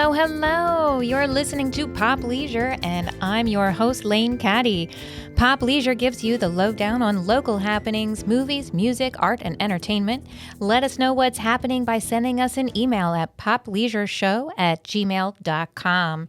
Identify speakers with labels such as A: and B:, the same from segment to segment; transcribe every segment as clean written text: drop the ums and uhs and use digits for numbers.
A: Hello, hello. You're listening to Pop Leisure, and I'm your host, Lane Caddy. Pop Leisure gives you the lowdown on local happenings, movies, music, art, and entertainment. Let us know what's happening by sending us an email at popleisureshow@gmail.com.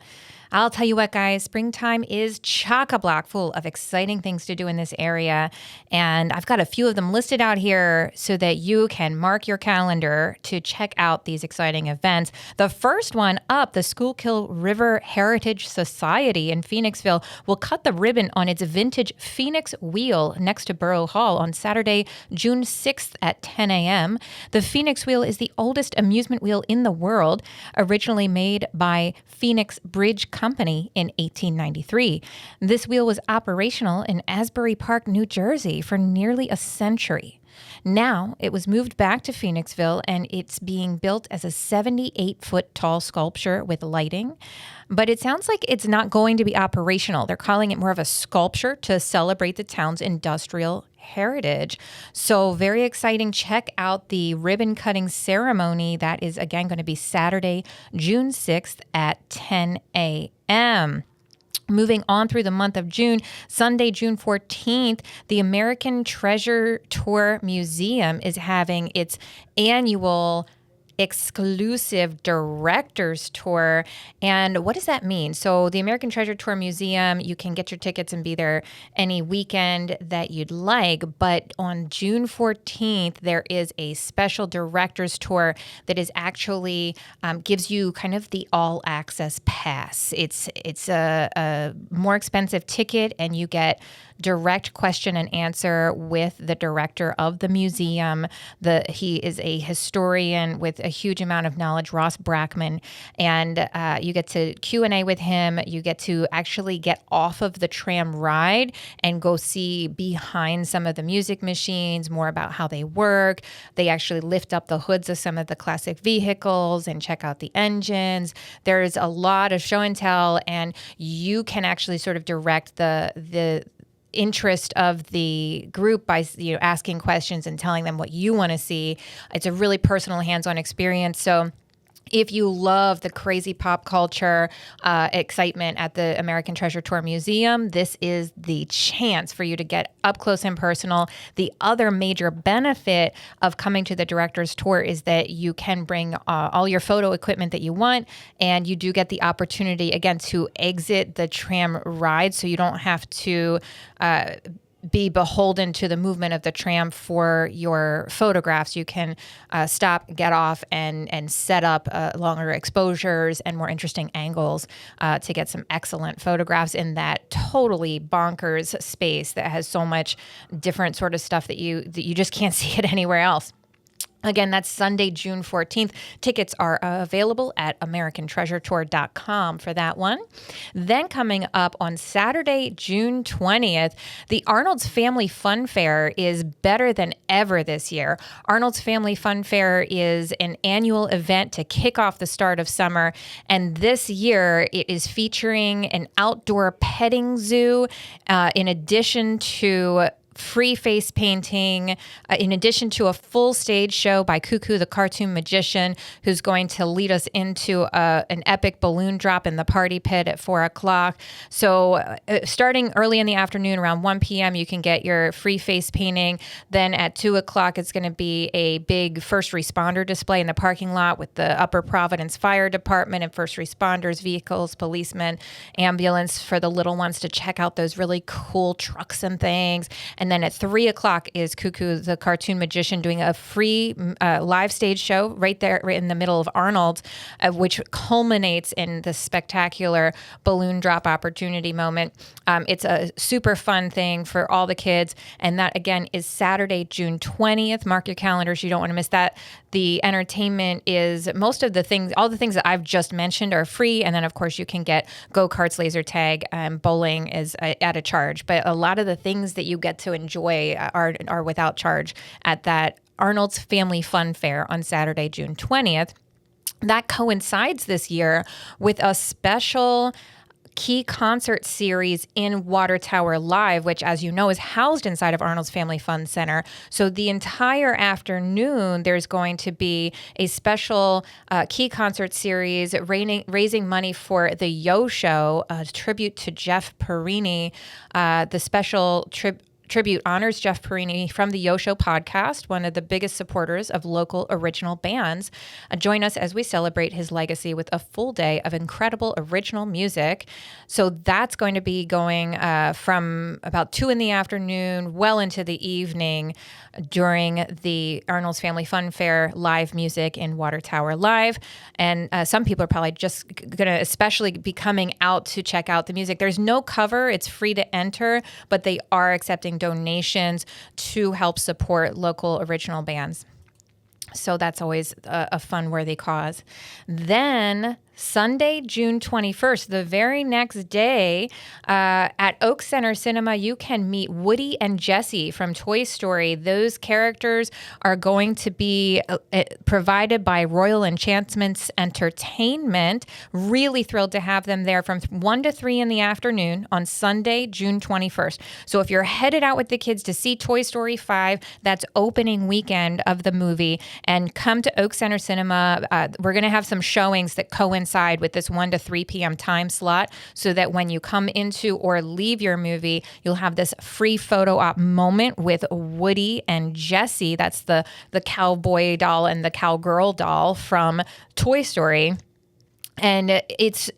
A: I'll tell you what, guys, springtime is chock-a-block full of exciting things to do in this area. And I've got a few of them listed out here so that you can mark your calendar to check out these exciting events. The first one up, the Schuylkill River Heritage Society in Phoenixville will cut the ribbon on its vintage Phoenix wheel next to Borough Hall on Saturday, June 6th at 10 a.m. The Phoenix wheel is the oldest amusement wheel in the world, originally made by Phoenix Bridge Company in 1893. This wheel was operational in Asbury Park, New Jersey for nearly a century. Now it was moved back to Phoenixville, and it's being built as a 78-foot tall sculpture with lighting. But it sounds like it's not going to be operational. They're calling it more of a sculpture to celebrate the town's industrial heritage. So very exciting. Check out the ribbon cutting ceremony. That is, again, going to be Saturday, June 6th at 10 a.m. Moving on through the month of June, Sunday, June 14th, the American Treasure Tour Museum is having its annual exclusive director's tour. And what does that mean? So the American Treasure Tour Museum, you can get your tickets and be there any weekend that you'd like. But on June 14th, there is a special director's tour that is actually gives you kind of the all access pass. It's a more expensive ticket, and you get direct question and answer with the director of the museum. He is a historian with a huge amount of knowledge, Ross Brackman, and you get to Q&A with him. You get to actually get off of the tram ride and go see behind some of the music machines, more about how they work. They actually lift up the hoods of some of the classic vehicles and check out the engines. There's a lot of show and tell, and you can actually sort of direct the interest of the group by asking questions and telling them what you want to see. It's a really personal, hands-on experience. So if you love the crazy pop culture excitement at the American Treasure Tour Museum, this is the chance for you to get up close and personal. The other major benefit of coming to the director's tour is that you can bring all your photo equipment that you want, and you do get the opportunity, again, to exit the tram ride, so you don't have to be beholden to the movement of the tram for your photographs. You can stop, get off, and set up longer exposures and more interesting angles to get some excellent photographs in that totally bonkers space that has so much different sort of stuff that you just can't see it anywhere else. Again, that's Sunday, June 14th. Tickets are available at americantreasuretour.com for that one. Then coming up on Saturday, June 20th, the Arnold's Family Fun Fair is better than ever this year. Arnold's Family Fun Fair is an annual event to kick off the start of summer, and this year it is featuring an outdoor petting zoo in addition to free face painting, in addition to a full stage show by Cuckoo the Cartoon Magician, who's going to lead us into an epic balloon drop in the party pit at 4 o'clock. So starting early in the afternoon, around 1 p.m., you can get your free face painting. Then at 2 o'clock, it's going to be a big first responder display in the parking lot with the Upper Providence Fire Department and first responders, vehicles, policemen, ambulance for the little ones to check out those really cool trucks and things. And then at 3 o'clock is Cuckoo the Cartoon Magician doing a free live stage show right there right in the middle of Arnold, which culminates in the spectacular balloon drop opportunity moment. It's a super fun thing for all the kids. And that, again, is Saturday, June 20th. Mark your calendars. You don't want to miss that. The entertainment is all the things that I've just mentioned are free. And then, of course, you can get go-karts, laser tag, bowling is at a charge. But a lot of the things that you get to enjoy are without charge at that Arnold's Family Fun Fair on Saturday, June 20th. That coincides this year with a special key concert series in Water Tower Live, which, as you know, is housed inside of Arnold's Family Fun Center. So the entire afternoon, there's going to be a special key concert series raising money for the Yo Show, a tribute to Jeff Perini. The special tribute honors Jeff Perini from the Yo Show podcast, one of the biggest supporters of local original bands. Join us as we celebrate his legacy with a full day of incredible original music. So that's going to be going from about 2 in the afternoon well into the evening during the Arnold's Family Fun Fair live music in Water Tower Live. And some people are probably just going to especially be coming out to check out the music. There's no cover. It's free to enter, but they are accepting donations to help support local original bands. So that's always a fun, worthy cause. Then Sunday, June 21st, the very next day, at Oak Center Cinema, you can meet Woody and Jessie from Toy Story. Those characters are going to be provided by Royal Enchantments Entertainment. Really thrilled to have them there from 1 to 3 in the afternoon on Sunday, June 21st. So if you're headed out with the kids to see Toy Story 5, that's opening weekend of the movie, and come to Oak Center Cinema. We're going to have some showings that coincide with this 1 to 3 p.m. time slot, so that when you come into or leave your movie, you'll have this free photo op moment with Woody and Jessie. That's the cowboy doll and the cowgirl doll from Toy Story. And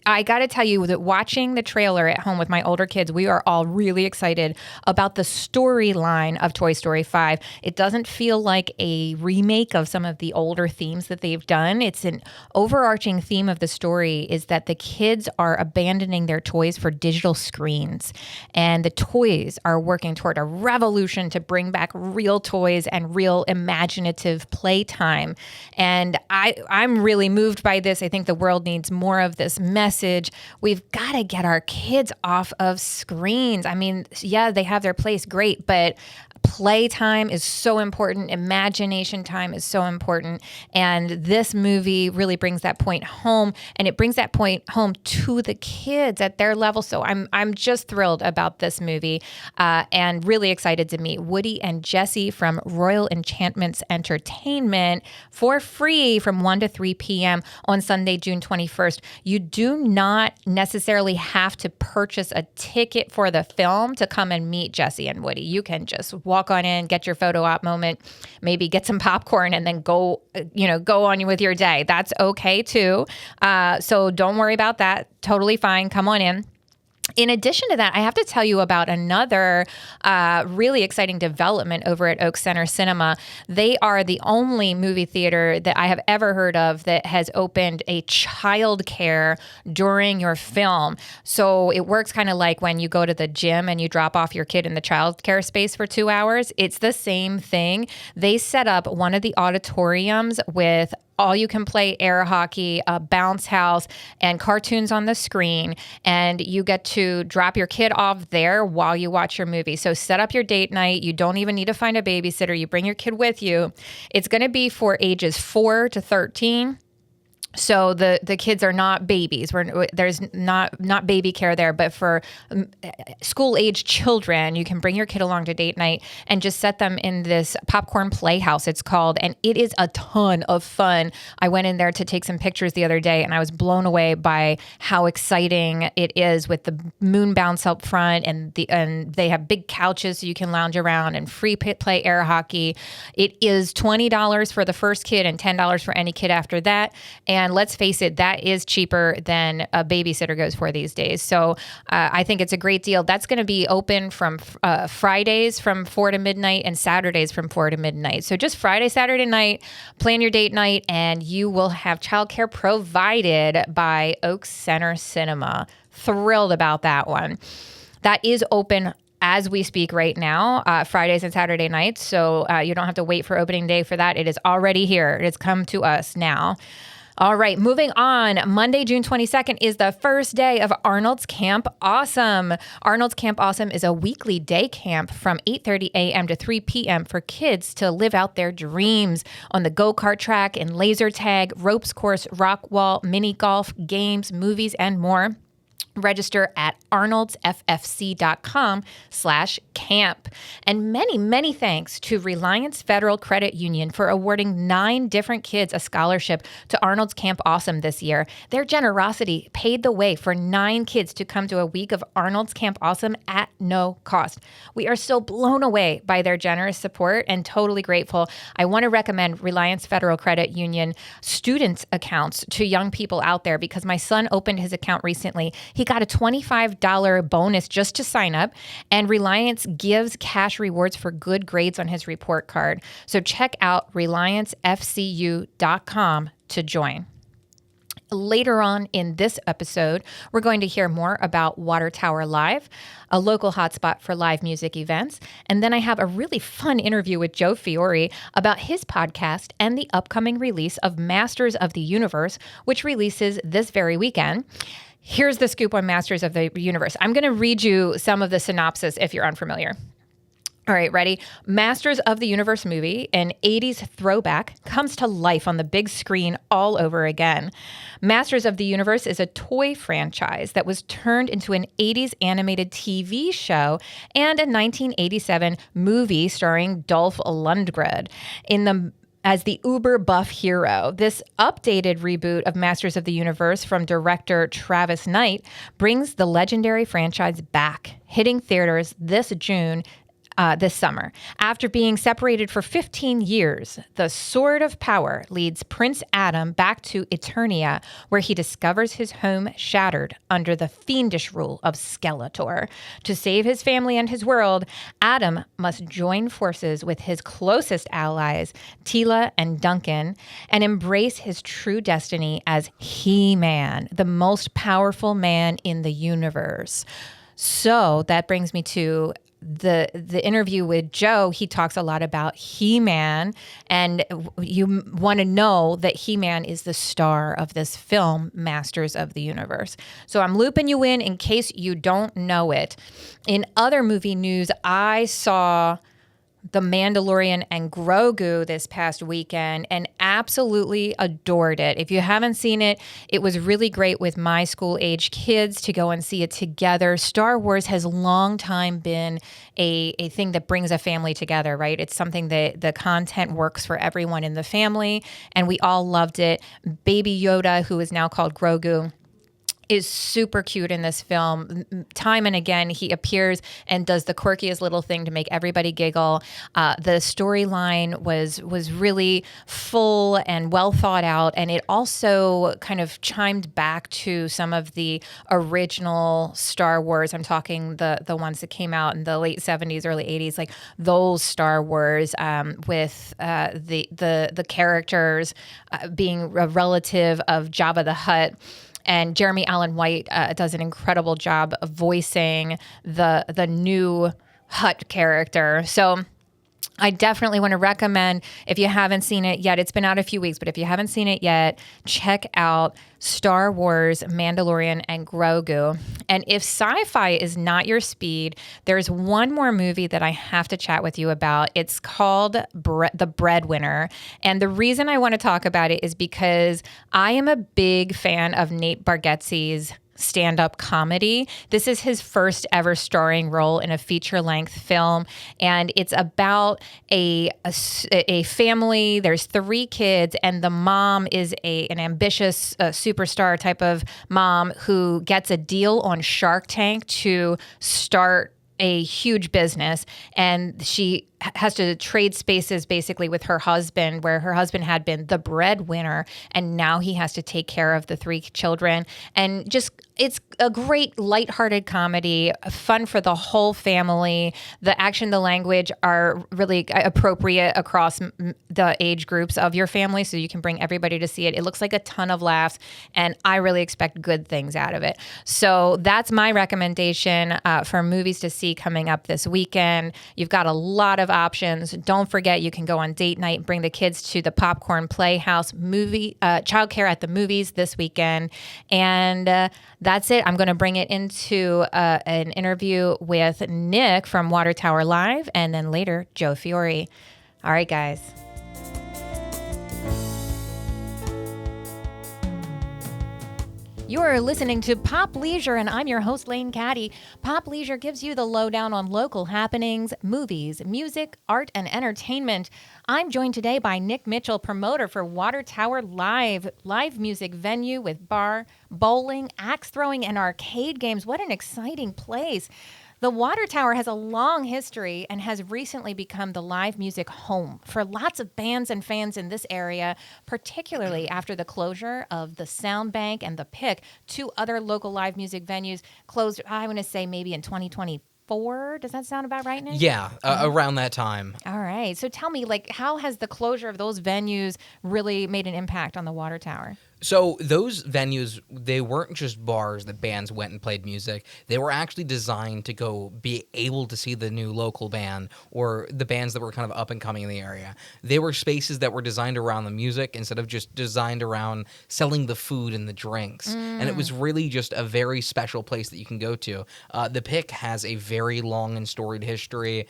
A: I got to tell you that watching the trailer at home with my older kids, we are all really excited about the storyline of Toy Story 5. It doesn't feel like a remake of some of the older themes that they've done. It's an overarching theme of the story is that the kids are abandoning their toys for digital screens. And the toys are working toward a revolution to bring back real toys and real imaginative playtime. And I'm really moved by this. I think the world needs more of this message. We've got to get our kids off of screens. I mean, yeah, they have their place, great, but playtime is so important. Imagination time is so important. And this movie really brings that point home, and it brings that point home to the kids at their level. So I'm just thrilled about this movie and really excited to meet Woody and Jessie from Royal Enchantments Entertainment for free from 1 to 3 p.m. on Sunday, June 21st. You do not necessarily have to purchase a ticket for the film to come and meet Jessie and Woody. You can just walk on in, get your photo op moment, maybe get some popcorn, and then go on with your day. That's okay too. So don't worry about that. Totally fine. Come on in. In addition to that, I have to tell you about another really exciting development over at Oak Center Cinema. They are the only movie theater that I have ever heard of that has opened a child care during your film. So it works kind of like when you go to the gym and you drop off your kid in the child care space for 2 hours. It's the same thing. They set up one of the auditoriums with all you can play air hockey, a bounce house, and cartoons on the screen. And you get to drop your kid off there while you watch your movie. So set up your date night. You don't even need to find a babysitter. You bring your kid with you. It's going to be for ages 4 to 13. So the kids are not babies. There's not baby care there, but for school-age children, you can bring your kid along to date night and just set them in this popcorn playhouse, it's called, and it is a ton of fun. I went in there to take some pictures the other day, and I was blown away by how exciting it is with the moon bounce up front, and they have big couches so you can lounge around and free play air hockey. It is $20 for the first kid and $10 for any kid after that. And let's face it, that is cheaper than a babysitter goes for these days. So I think it's a great deal. That's going to be open from Fridays from 4 to midnight and Saturdays from 4 to midnight. So just Friday, Saturday night, plan your date night, and you will have childcare provided by Oak Center Cinema. Thrilled about that one. That is open as we speak right now, Fridays and Saturday nights. So you don't have to wait for opening day for that. It is already here. It has come to us now. All right, moving on. Monday, June 22nd is the first day of Arnold's Camp Awesome. Arnold's Camp Awesome is a weekly day camp from 8:30 a.m. to 3 p.m. for kids to live out their dreams on the go-kart track and laser tag, ropes course, rock wall, mini golf, games, movies, and more. Register at arnoldsffc.com/camp. And many, many thanks to Reliance Federal Credit Union for awarding 9 different kids a scholarship to Arnold's Camp Awesome this year. Their generosity paid the way for 9 kids to come to a week of Arnold's Camp Awesome at no cost. We are so blown away by their generous support and totally grateful. I want to recommend Reliance Federal Credit Union student accounts to young people out there because my son opened his account recently. He got a $25 bonus just to sign up, and Reliance gives cash rewards for good grades on his report card. So check out RelianceFCU.com to join. Later on in this episode, we're going to hear more about Water Tower Live, a local hotspot for live music events. And then I have a really fun interview with Joe Fiore about his podcast and the upcoming release of Masters of the Universe, which releases this very weekend. Here's the scoop on Masters of the Universe. I'm going to read you some of the synopsis if you're unfamiliar. All right, ready? Masters of the Universe movie, an 80s throwback, comes to life on the big screen all over again. Masters of the Universe is a toy franchise that was turned into an 80s animated TV show and a 1987 movie starring Dolph Lundgren as the uber buff hero. This updated reboot of Masters of the Universe from director Travis Knight brings the legendary franchise back, hitting theaters this summer. After being separated for 15 years, the Sword of Power leads Prince Adam back to Eternia, where he discovers his home shattered under the fiendish rule of Skeletor. To save his family and his world, Adam must join forces with his closest allies, Teela and Duncan, and embrace his true destiny as He-Man, the most powerful man in the universe. So that brings me to the interview with Joe. He talks a lot about He-Man, and you want to know that He-Man is the star of this film, Masters of the Universe. So I'm looping you in case you don't know it. In other movie news, I saw The Mandalorian and Grogu this past weekend and absolutely adored it. If you haven't seen it, it was really great with my school age kids to go and see it together. Star Wars has long time been a thing that brings a family together, right? It's something that the content works for everyone in the family, and we all loved it. Baby Yoda, who is now called Grogu, is super cute in this film. Time and again, he appears and does the quirkiest little thing to make everybody giggle. The storyline was really full and well thought out, and it also kind of chimed back to some of the original Star Wars. I'm talking the ones that came out in the late 70s, early 80s, like those Star Wars with the characters being a relative of Jabba the Hutt. And Jeremy Allen White does an incredible job of voicing the new Hutt character. So I definitely want to recommend, if you haven't seen it yet, it's been out a few weeks, but if you haven't seen it yet, check out Star Wars, Mandalorian, and Grogu. And if sci-fi is not your speed, there's one more movie that I have to chat with you about. It's called The Breadwinner. And the reason I want to talk about it is because I am a big fan of Nate Bargatze's stand-up comedy. This is his first ever starring role in a feature-length film, and it's about a family. There's 3 kids, and the mom is an ambitious superstar type of mom who gets a deal on Shark Tank to start a huge business, and she has to trade spaces basically with her husband, where her husband had been the breadwinner, and now he has to take care of the 3 children. And just, it's a great lighthearted comedy, fun for the whole family. The action, the language are really appropriate across the age groups of your family, so you can bring everybody to see it. It looks like a ton of laughs, and I really expect good things out of it. So that's my recommendation for movies to see coming up this weekend. You've got a lot of options. Don't forget, you can go on date night and bring the kids to the Popcorn Playhouse movie, childcare at the movies this weekend. And that's it. I'm going to bring it into an interview with Nick from Water Tower Live, and then later, Joe Fiore. All right, guys. You're listening to Pop Leisure, and I'm your host, Lane Caddy. Pop Leisure gives you the lowdown on local happenings, movies, music, art, and entertainment. I'm joined today by Nick Mitchell, promoter for Water Tower live music venue with bar, bowling, axe throwing, and arcade games. What an exciting place. The Water Tower has a long history and has recently become the live music home for lots of bands and fans in this area, particularly after the closure of the Sound Bank and the Pick. Two other local live music venues closed, I want to say maybe in 2024. Does that sound about right, Nick?
B: Yeah, around that time.
A: All right. So tell me, how has the closure of those venues really made an impact on the Water Tower?
B: So those venues, they weren't just bars that bands went and played music. They were actually designed to go be able to see the new local band or the bands that were kind of up and coming in the area. They were spaces that were designed around the music instead of just designed around selling the food and the drinks. And it was really just a very special place that you can go to. The Pick has a very long and storied history,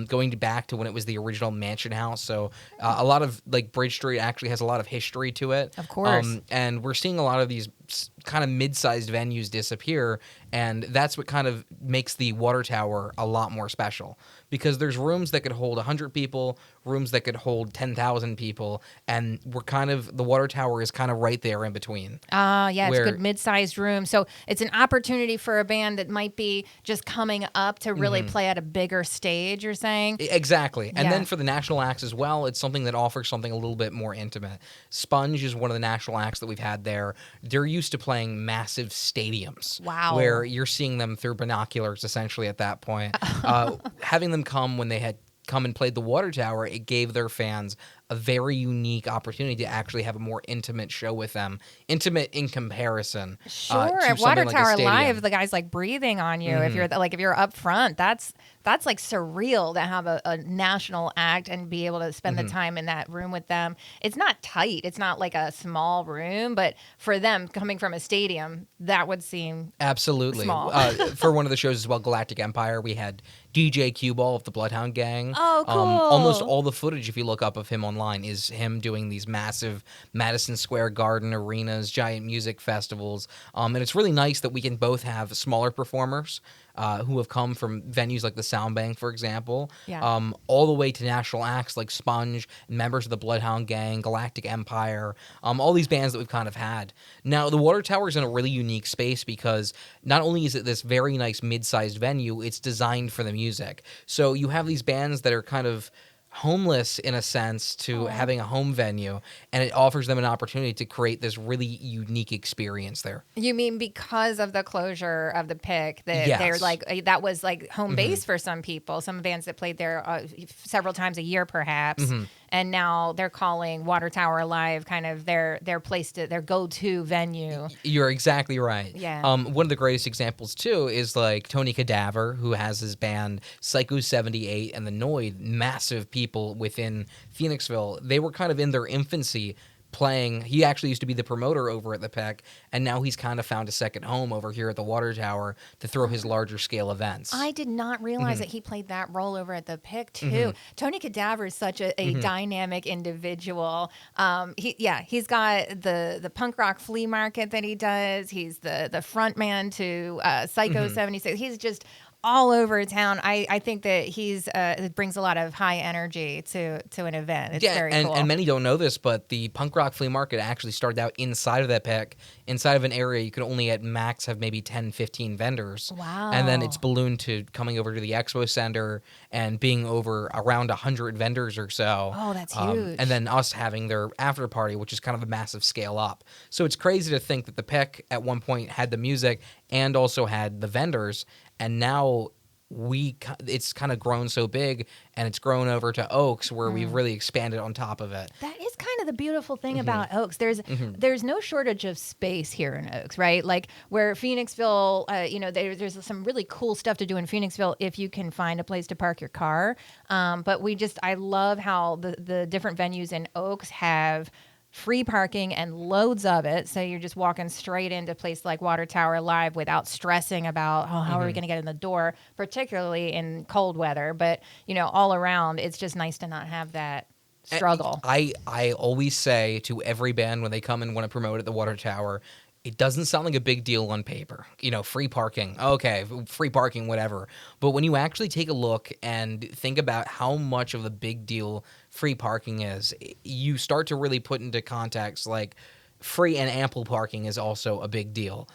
B: going back to when it was the original Mansion House. So a lot of, Bridge Street actually has a lot of history to it.
A: Of course.
B: And we're seeing a lot of these kind of mid-sized venues disappear, and that's what kind of makes the Water Tower a lot more special, because there's rooms that could hold 100 people, rooms that could hold 10,000 people, and the Water Tower is kind of right there in between.
A: Yeah, it's a good mid-sized room. So it's an opportunity for a band that might be just coming up to really play at a bigger stage, you're saying?
B: Exactly. And
A: Yeah.
B: then for the national acts as well, it's something that offers something a little bit more intimate. Sponge is one of the national acts that we've had there. They're used to playing massive stadiums.
A: Wow.
B: Where you're seeing them through binoculars, essentially, at that point. Having them come when they had come and played the Water Tower, it gave their fans a very unique opportunity to actually have a more intimate show with them. Intimate in comparison.
A: Sure.
B: To
A: At Water
B: something like a
A: Tower
B: stadium.
A: Live, the guy's breathing on you. If you're up front, that's surreal to have a national act and be able to spend the time in that room with them. It's not tight. It's not like a small room, but for them coming from a stadium, that would seem
B: absolutely
A: small.
B: For one of the shows as well, Galactic Empire, we had DJ Q-Ball of the Bloodhound Gang.
A: Oh, cool.
B: Almost all the footage, if you look up of him online, is him doing these massive Madison Square Garden arenas, giant music festivals. And it's really nice that we can both have smaller performers who have come from venues like the Sound Bank, for example, all the way to national acts like Sponge, members of the Bloodhound Gang, Galactic Empire, all these bands that we've kind of had. Now, the Water Tower is in a really unique space because not only is it this very nice mid-sized venue, it's designed for the music. So you have these bands that are kind of homeless in a sense to having a home venue, and it offers them an opportunity to create this really unique experience there.
A: You mean because of the closure of the Pick, that
B: Yes.
A: they're that was home base for some people, some bands that played there several times a year perhaps, and now they're calling Water Tower Live kind of their place their go-to venue.
B: You're exactly right.
A: Yeah.
B: One of the greatest examples too is Tony Cadaver, who has his band Psycho 78 and the Noid, massive people within Phoenixville. They were kind of in their infancy playing. He actually used to be the promoter over at the Peck, and now he's kind of found a second home over here at the Water Tower to throw his larger scale events.
A: I did not realize that he played that role over at the Pick too. Tony Cadaver is such a dynamic individual. He's got the punk rock flea market that he does. He's the front man to Psycho 76. He's just all over town. I think that he's brings a lot of high energy to an event. It's very cool.
B: And many don't know this, but the punk rock flea market actually started out inside of that Peck, inside of an area you could only at max have maybe 10, 15 vendors.
A: Wow.
B: And then it's ballooned to coming over to the Expo Center and being over around 100 vendors or so.
A: Oh, that's huge.
B: And then us having their after party, which is kind of a massive scale up. So it's crazy to think that the Peck at one point had the music and also had the vendors, and now it's kind of grown so big, and it's grown over to Oaks, where we've really expanded on top of it.
A: That is kind of the beautiful thing about Oaks. There's no shortage of space here in Oaks, right? Like where Phoenixville, there's some really cool stuff to do in Phoenixville if you can find a place to park your car. But I love how the different venues in Oaks have free parking and loads of it. So you're just walking straight into a place like Water Tower Live without stressing about, how are we going to get in the door, particularly in cold weather. But, all around, it's just nice to not have that struggle.
B: I always say to every band when they come and want to promote at the Water Tower, It doesn't sound like a big deal on paper. Free parking. Okay, free parking, whatever. But when you actually take a look and think about how much of a big deal free parking is, you start to really put into context, like, free and ample parking is also a big deal.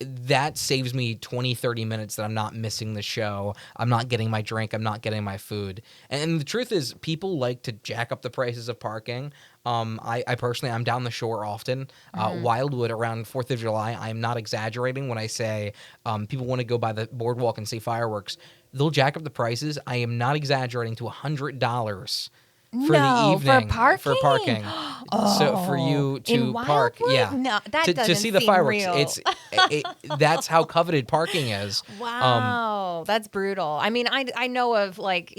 B: That saves me 20, 30 minutes that I'm not missing the show. I'm not getting my drink. I'm not getting my food. And the truth is, people like to jack up the prices of parking. I personally, I'm down the shore often. Wildwood around 4th of July, I'm not exaggerating when I say people want to go by the boardwalk and see fireworks. They'll jack up the prices. I am not exaggerating to $100 for the evening
A: for parking.
B: So for you
A: In
B: to park,
A: Wildwood? No, that
B: to
A: doesn't
B: see the
A: seem
B: fireworks,
A: real.
B: that's how coveted parking is.
A: Wow, that's brutal. I mean, I know of, like,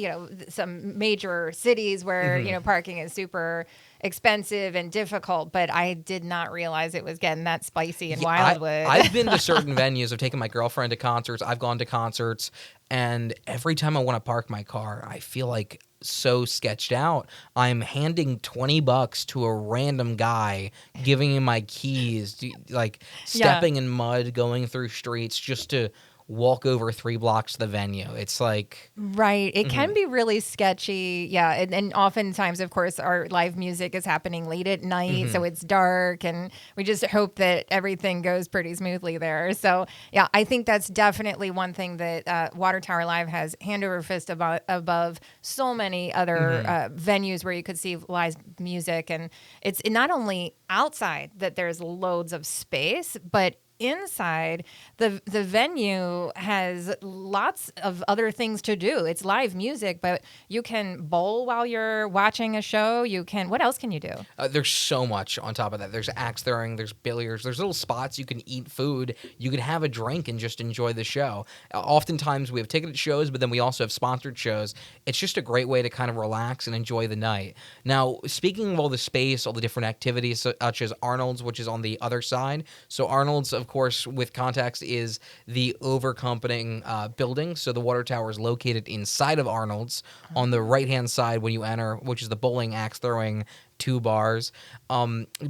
A: some major cities where, parking is super expensive and difficult, but I did not realize it was getting that spicy in Wildwood.
B: I've been to certain venues. I've taken my girlfriend to concerts. I've gone to concerts, and every time I want to park my car, I feel like so sketched out. I'm handing $20 to a random guy, giving him my keys, like stepping in mud, going through streets just to walk over 3 blocks to the venue. It's like...
A: Right. It can be really sketchy. Yeah. And oftentimes, of course, our live music is happening late at night. So it's dark, and we just hope that everything goes pretty smoothly there. So, yeah, I think that's definitely one thing that Water Tower Live has hand over fist above so many other venues where you could see live music. And it's not only outside that there's loads of space, but inside the venue has lots of other things to do. It's live music, but you can bowl while you're watching a show. What else can you do?
B: There's so much on top of that. There's axe throwing, there's billiards, there's little spots you can eat food, you can have a drink and just enjoy the show. Oftentimes we have ticketed shows, but then we also have sponsored shows. It's just a great way to kind of relax and enjoy the night. Now, speaking of all the space, all the different activities, such as Arnold's, which is on the other side. So Arnold's, of course, with context, is the overcomforting building. So the water tower is located inside of Arnold's on the right-hand side when you enter, which is the bowling, axe throwing, 2 bars.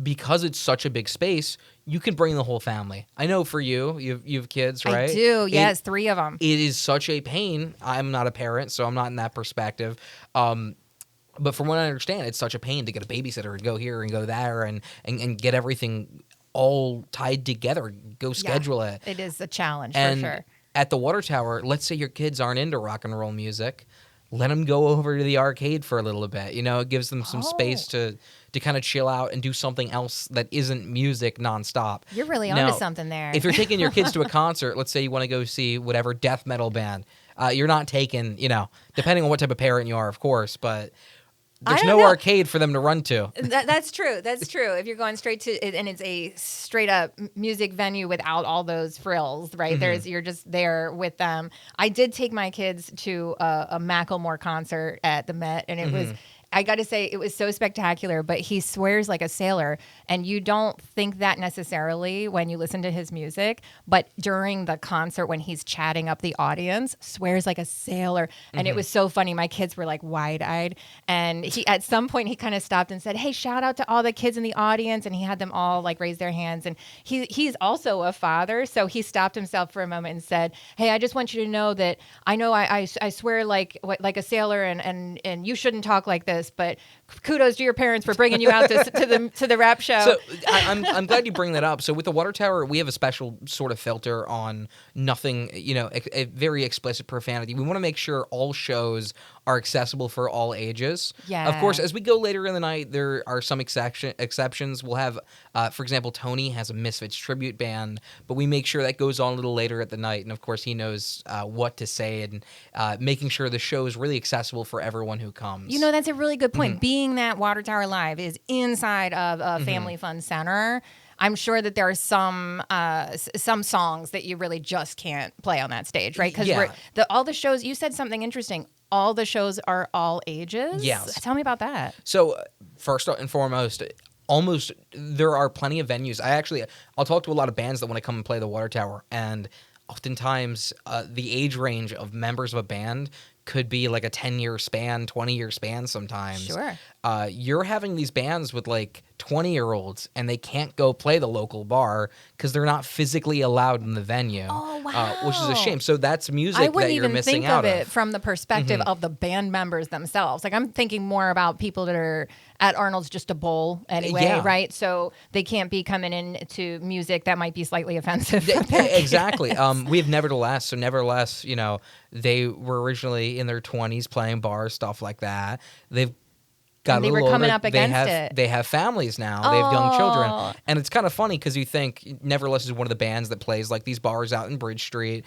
B: Because it's such a big space, you can bring the whole family. I know for you have kids, right?
A: I do, yes, 3 of them.
B: It is such a pain. I'm not a parent, so I'm not in that perspective. But from what I understand, it's such a pain to get a babysitter and go here and go there and get everything all tied together. Go schedule it.
A: It is a challenge,
B: and
A: for sure.
B: At the water tower, let's say your kids aren't into rock and roll music. Let them go over to the arcade for a little bit. It gives them some space to kind of chill out and do something else that isn't music nonstop.
A: You're really onto something there.
B: If you're taking your kids to a concert, let's say you want to go see whatever death metal band, you're not taking, depending on what type of parent you are, of course, but there's no arcade for them to run to.
A: That's true. That's true. If you're going straight to it, and it's a straight up music venue without all those frills, right? You're just there with them. I did take my kids to a Macklemore concert at the Met, and it was, I got to say, it was so spectacular, but he swears like a sailor, and you don't think that necessarily when you listen to his music, but during the concert when he's chatting up the audience, swears like a sailor, and it was so funny. My kids were like wide-eyed, and at some point he kind of stopped and said, "Hey, shout out to all the kids in the audience," and he had them all like raise their hands, and he's also a father, so he stopped himself for a moment and said, "Hey, I just want you to know that I know I swear like a sailor, and you shouldn't talk like this, but kudos to your parents for bringing you out to the rap show."
B: So I'm glad you bring that up. So with the water tower, we have a special sort of filter on nothing, a very explicit profanity. We want to make sure all shows are accessible for all ages.
A: Yeah.
B: Of course, as we go later in the night, there are some exceptions. We'll have, for example, Tony has a Misfits tribute band, but we make sure that goes on a little later at the night. And of course, he knows what to say, and making sure the show is really accessible for everyone who comes.
A: That's a really good point. Being that Water Tower Live is inside of a family fun center, I'm sure that there are some songs that you really just can't play on that stage, right? Because all the shows, you said something interesting. All the shows are all ages?
B: Yes.
A: Tell me about that.
B: So first and foremost, there are plenty of venues. I'll talk to a lot of bands that want to come and play the water tower, and oftentimes the age range of members of a band could be like a 10-year span, 20-year span sometimes.
A: Sure.
B: You're having these bands with like 20-year-olds, and they can't go play the local bar because they're not physically allowed in the venue.
A: Oh, wow.
B: Which is a shame. So that's music
A: I
B: that
A: wouldn't
B: you're
A: even
B: missing
A: think
B: out
A: of it from the perspective of the band members themselves. Like, I'm thinking more about people that are at Arnold's just to bowl anyway,
B: Yeah.
A: right? So they can't be coming into music that might be slightly offensive.
B: Exactly. We have Nevertheless. So Nevertheless, they were originally in their 20s playing bars, stuff like that. They've got
A: And
B: a
A: they were
B: little
A: coming
B: older.
A: up against it.
B: They have families now. They have young children.
A: Oh.
B: And it's kind of funny because you think Nevertheless is one of the bands that plays like these bars out in Bridge Street.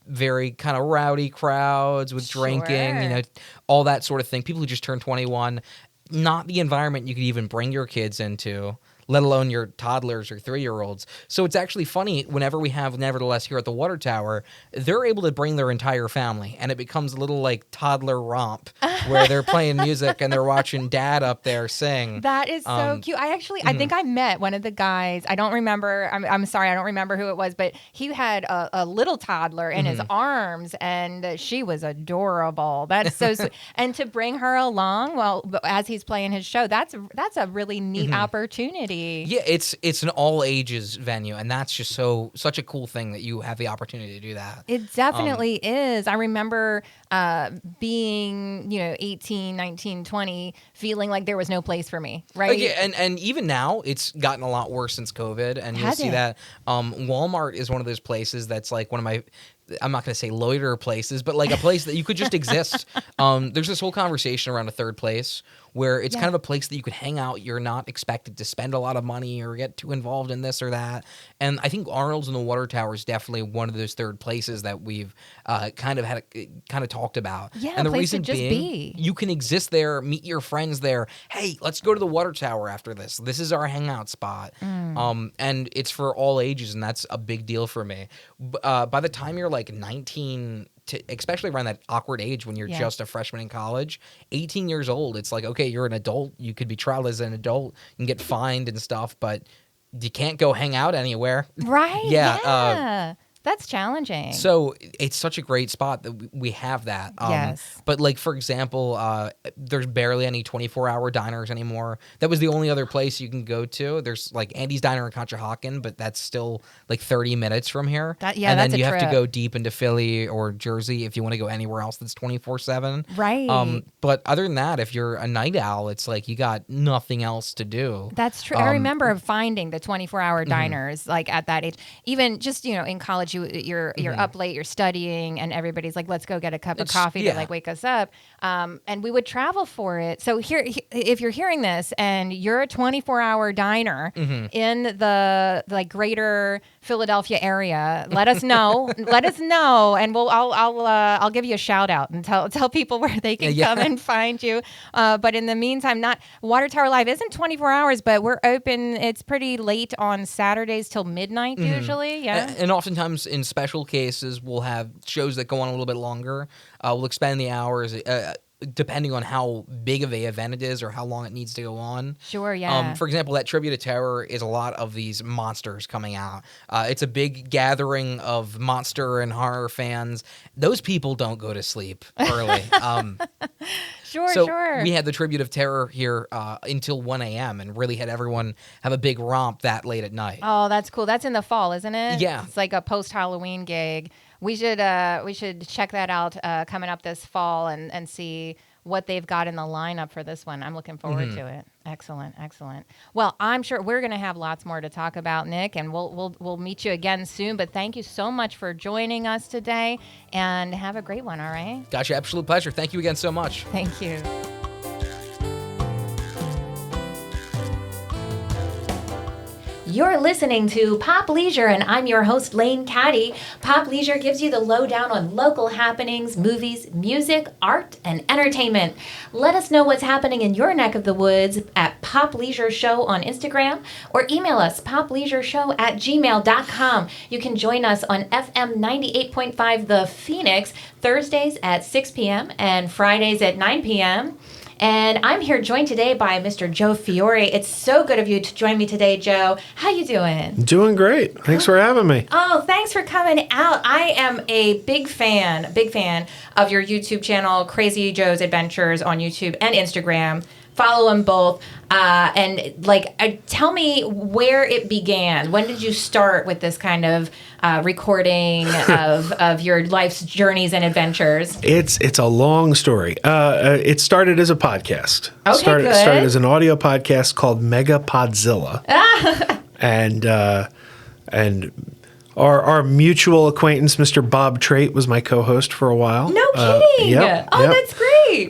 B: Very kind of rowdy crowds with drinking,
A: Sure.
B: all that sort of thing. People who just turned 21, not the environment you could even bring your kids into, let alone your toddlers or 3-year-olds. So it's actually funny, whenever we have Nevertheless here at the Water Tower, they're able to bring their entire family, and it becomes a little like toddler romp where they're playing music and they're watching dad up there sing.
A: That is so cute. I think I met one of the guys. I don't remember. I'm sorry, I don't remember who it was, but he had a little toddler in his arms, and she was adorable. That's so sweet. And to bring her along, as he's playing his show, that's a really neat opportunity.
B: Yeah, it's an all ages venue, and that's just such a cool thing that you have the opportunity to do that.
A: It definitely is. I remember being, 18, 19, 20, feeling like there was no place for me, right?
B: Yeah, and even now, it's gotten a lot worse since COVID, and you'll
A: Has
B: see
A: it?
B: that Walmart is one of those places that's like one of my, I'm not going to say loiter places, but like a place that you could just exist. There's this whole conversation around a third place where it's kind of a place that you could hang out. You're not expected to spend a lot of money or get too involved in this or that. And I think Arnold's and the Water Tower is definitely one of those third places that we've kind of talked about.
A: Yeah,
B: and
A: a
B: the
A: place to
B: reason
A: just
B: being,
A: be.
B: you can exist there, meet your friends there. Hey, let's go to the Water Tower after this. This is our hangout spot. And it's for all ages, and that's a big deal for me. By the time you're like 19, especially around that awkward age when you're just a freshman in college, 18 years old, it's like, okay, you're an adult. You could be trialed as an adult and get fined and stuff, but you can't go hang out anywhere.
A: Right.
B: Yeah,
A: Yeah. That's challenging.
B: So it's such a great spot that we have that.
A: Yes.
B: But like, for example, there's barely any 24-hour diners anymore. That was the only other place you can go to. There's like Andy's Diner in Conshohocken, but that's still like 30 minutes from here. And
A: that's
B: then
A: a
B: you have to
A: trip.
B: go deep into Philly or Jersey if you want to go anywhere else that's 24/7.
A: Right.
B: But other than that, if you're a night owl, it's like you got nothing else to do.
A: That's true. I remember finding the 24-hour diners like at that age. Even just, in college, you're up late, you're studying, and everybody's like, let's go get a cup of coffee to like wake us up. And we would travel for it. So here, if you're hearing this and you're a 24-hour diner in the like greater Philadelphia area, let us know. Let us know, and I'll give you a shout out and tell people where they can come and find you. But in the meantime, Water Tower Live isn't 24 hours, but we're open. It's pretty late on Saturdays till midnight usually. Yeah,
B: and oftentimes in special cases, we'll have shows that go on a little bit longer. We'll expand the hours. Depending on how big of an event it is or how long it needs to go on.
A: Sure, yeah.
B: For example, that Tribute to Terror is a lot of these monsters coming out. It's a big gathering of monster and horror fans. Those people don't go to sleep early.
A: Sure.
B: We had the Tribute of Terror here until 1 a.m. and really had everyone have a big romp that late at night.
A: Oh, that's cool. That's in the fall, isn't it?
B: Yeah.
A: It's like a post-Halloween gig. We should check that out coming up this fall and see what they've got in the lineup for this one. I'm looking forward to it. Excellent. Well, I'm sure we're going to have lots more to talk about, Nick, and we'll meet you again soon. But thank you so much for joining us today, and have a great one. All right.
B: Gotcha. Absolute pleasure. Thank you again so much.
A: Thank you. You're listening to Pop Leisure, and I'm your host, Lane Caddy. Pop Leisure gives you the lowdown on local happenings, movies, music, art, and entertainment. Let us know what's happening in your neck of the woods at Pop Leisure Show on Instagram, or email us popleisureshow@gmail.com. You can join us on FM 98.5 The Phoenix, Thursdays at 6 p.m. and Fridays at 9 p.m. And I'm here joined today by Mr. Joe Fiore. It's so good of you to join me today, Joe. How you doing?
C: Doing great. Thanks for having me.
A: Oh, thanks for coming out. I am a big fan of your YouTube channel, Krazy Joe's Adventures on YouTube and Instagram. follow them both. Tell me where it began. When did you start with this kind of recording of your life's journeys and adventures?
C: It's a long story. It started as a podcast.
A: Okay,
C: started
A: good.
C: as an audio podcast called Mega Podzilla. and our mutual acquaintance, Mr. Bob Trait, was my co-host for a while.
A: No kidding. That's great.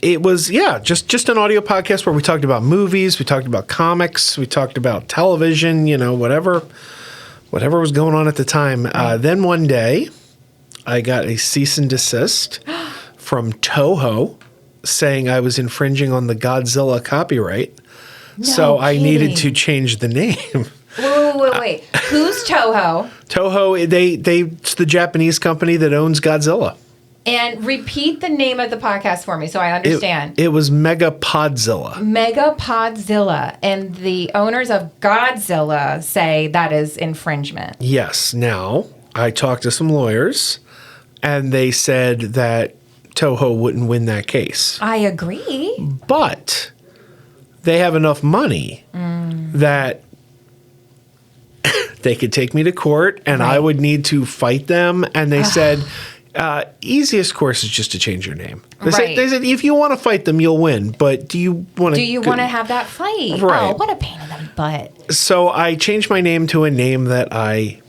C: It was, just an audio podcast where we talked about movies, we talked about comics, we talked about television, whatever was going on at the time. Then one day, I got a cease and desist from Toho saying I was infringing on the Godzilla copyright. So I needed to change the name.
A: Wait. Who's Toho?
C: Toho, it's the Japanese company that owns Godzilla.
A: And repeat the name of the podcast for me so I understand.
C: It was Mega Podzilla.
A: Mega Podzilla. And the owners of Godzilla say that is infringement.
C: Yes. Now, I talked to some lawyers, and they said that Toho wouldn't win that case.
A: I agree.
C: But they have enough money that they could take me to court, and I would need to fight them. And they said, easiest course is just to change your name. They said, if you want to fight them, you'll win. But do you want to
A: have that fight?
C: Right.
A: Oh, what a pain in the butt.
C: So I changed my name to a name that I